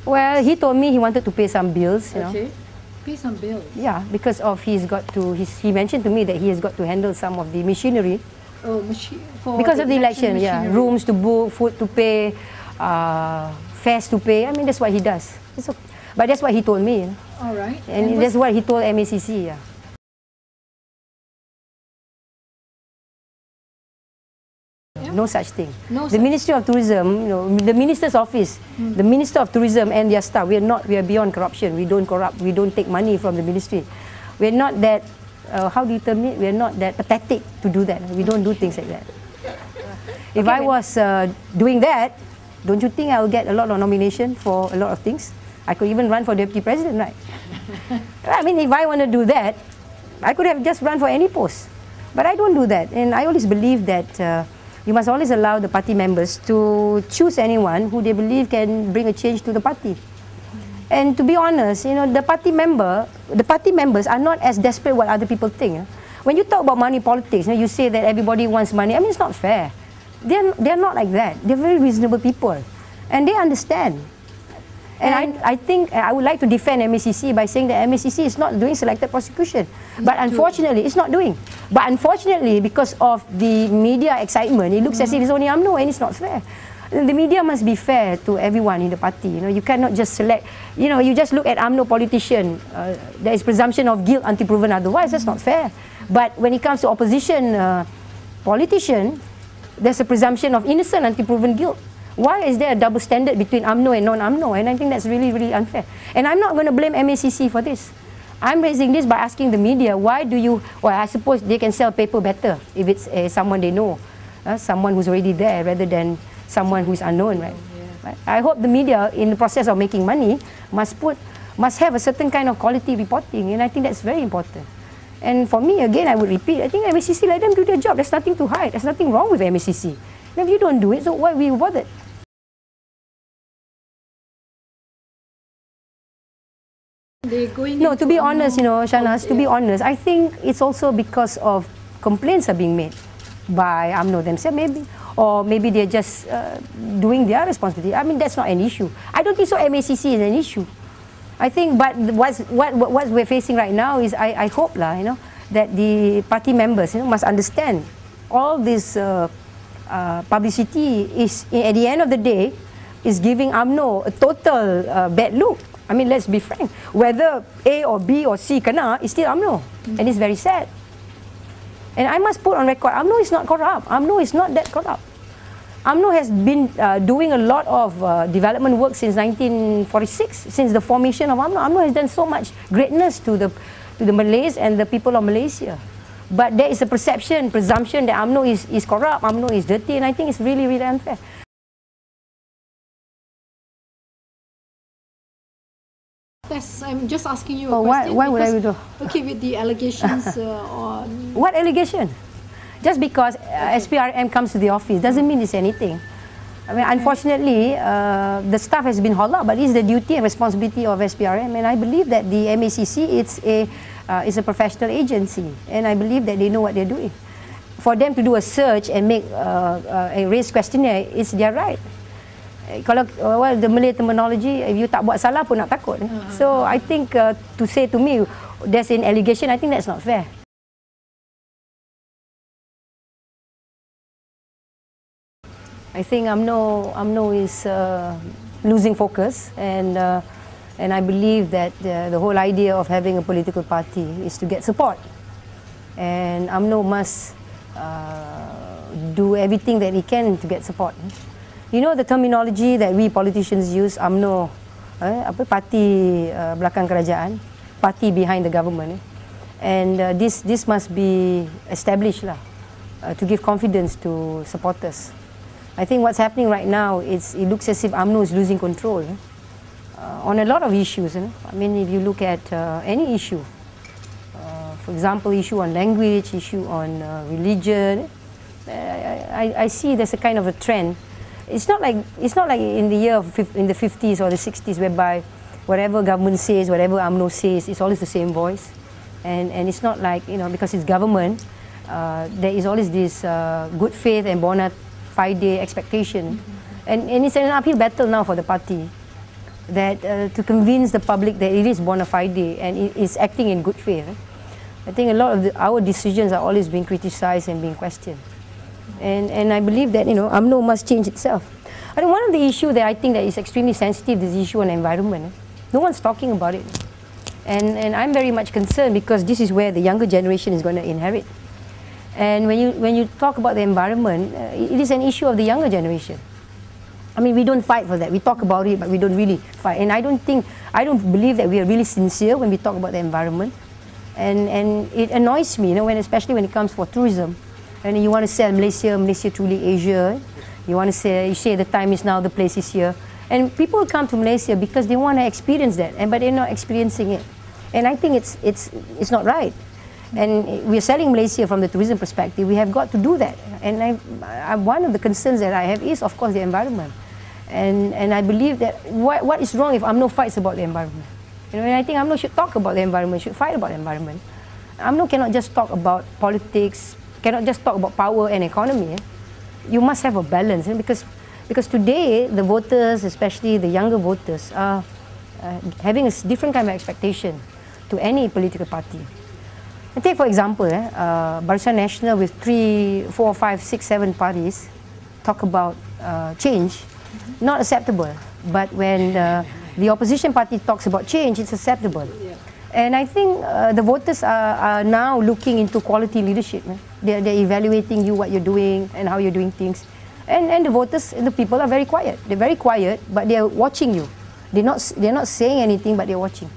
Well, he told me he wanted to pay some bills, you know. Pay some bills? Yeah, because of he mentioned to me that he has got to handle some of the machinery. Oh, because of the election, yeah. Rooms to book, food to pay, fares to pay. I mean, that's what he does. It's okay. But that's what he told me. You know? All right. And that's what he told MACC, yeah. No such thing. The Ministry of Tourism, you know, the Minister's Office, the Minister of Tourism and their staff, we are beyond corruption. We don't corrupt. We don't take money from the ministry. We're not that, how do you term it? We're not that pathetic to do that. We don't do things like that. If I was doing that, don't you think I will get a lot of nomination for a lot of things? I could even run for Deputy President, right? I mean, if I want to do that, I could have just run for any post. But I don't do that. And I always believe that you must always allow the party members to choose anyone who they believe can bring a change to the party. And to be honest, you know, the party members are not as desperate what other people think. When you talk about money politics, you know, you say that everybody wants money. I mean, it's not fair. They're not like that. They're very reasonable people, and they understand. And I think I would like to defend MACC by saying that MACC is not doing selective prosecution. But unfortunately, it's not doing. But unfortunately, because of the media excitement, it looks as if it's only UMNO, and it's not fair. The media must be fair to everyone in the party. You know, you cannot just select. You know, you just look at UMNO politician. There is presumption of guilt until proven otherwise. That's not fair. But when it comes to opposition politician, there's a presumption of innocent until proven guilt. Why is there a double standard between UMNO and non-UMNO? And I think that's really, really unfair. And I'm not going to blame MACC for this. I'm raising this by asking the media, why do you, well, I suppose they can sell paper better if it's someone they know, someone who's already there rather than someone who's unknown, right? Right? I hope the media, in the process of making money, must have a certain kind of quality reporting, and I think that's very important. And for me, again, I would repeat, I think MACC, let them do their job. There's nothing to hide. There's nothing wrong with MACC. If you don't do it, so why are we bothered? No, to be honest, you know, Shahnaz, to be honest, I think it's also because of complaints are being made by UMNO themselves, maybe. Or maybe they're just doing their responsibility. I mean, that's not an issue. I don't think so MACC is an issue. I think, but what we're facing right now is, I hope, you know, that the party members, you know, must understand all this publicity is, at the end of the day, is giving UMNO a total bad look. I mean, let's be frank. Whether A or B or C kena, it's still UMNO. And it's very sad. And I must put on record, UMNO is not corrupt. UMNO is not that corrupt. UMNO has been doing a lot of development work since 1946, since the formation of UMNO. UMNO has done so much greatness to the Malays and the people of Malaysia. But there is a presumption that UMNO is corrupt, UMNO is dirty, and I think it's really, really unfair. Yes, I'm just asking you a question. Why would I do? Okay, with the allegations on... What allegation? Just because SPRM comes to the office doesn't mean it's anything. I mean, unfortunately, the staff has been hauled out, but it's the duty and responsibility of SPRM, and I believe that the MACC is a professional agency, and I believe that they know what they're doing. For them to do a search and make a race questionnaire, it's their right. Kalau the Malay terminology, if you tak buat salah pun nak takut. So I think to say to me there's an allegation, I think that's not fair. I think UMNO is losing focus, and I believe that the whole idea of having a political party is to get support, and UMNO must do everything that it can to get support. You know the terminology that we politicians use, UMNO, parti belakang kerajaan, party behind the government, and this must be established lah, to give confidence to supporters. I think what's happening right now, it looks as if UMNO is losing control on a lot of issues. I mean, if you look at any issue, for example, issue on language, issue on religion, I see there's a kind of a trend. It's not like in the 50s or the 60s, whereby whatever government says, whatever UMNO says, it's always the same voice, and it's not like, you know, because it's government, there is always this good faith and bona fide expectation, and it's an uphill battle now for the party that to convince the public that it is bona fide and it is acting in good faith. I think a lot of our decisions are always being criticized and being questioned. And I believe that, UMNO must change itself. I think one of the issues that I think that is extremely sensitive is the issue on environment. No one's talking about it. And I'm very much concerned because this is where the younger generation is going to inherit. And when you talk about the environment, it is an issue of the younger generation. I mean, we don't fight for that. We talk about it, but we don't really fight. And I don't believe that we are really sincere when we talk about the environment. And it annoys me, especially when it comes for tourism. And you want to sell Malaysia truly Asia. You want to say, the time is now, the place is here. And people come to Malaysia because they want to experience that, but they're not experiencing it. And I think it's not right. And we're selling Malaysia from the tourism perspective. We have got to do that. And one of the concerns that I have is, of course, the environment. And I believe that what is wrong if UMNO fights about the environment? And I think UMNO should talk about the environment, should fight about the environment. UMNO cannot just talk about politics, cannot just talk about power and economy. You must have a balance, because today the voters, especially the younger voters, are having a different kind of expectation to any political party. And take for example, Barisan Nasional with 3, 4, 5, 6, 7 parties talk about change, not acceptable. But when the opposition party talks about change, it's acceptable. Yeah. And I think the voters are now looking into quality leadership. They're evaluating you, what you're doing, and how you're doing things. And the voters, the people are very quiet. They're very quiet, but they're watching you. They're not saying anything, but they're watching.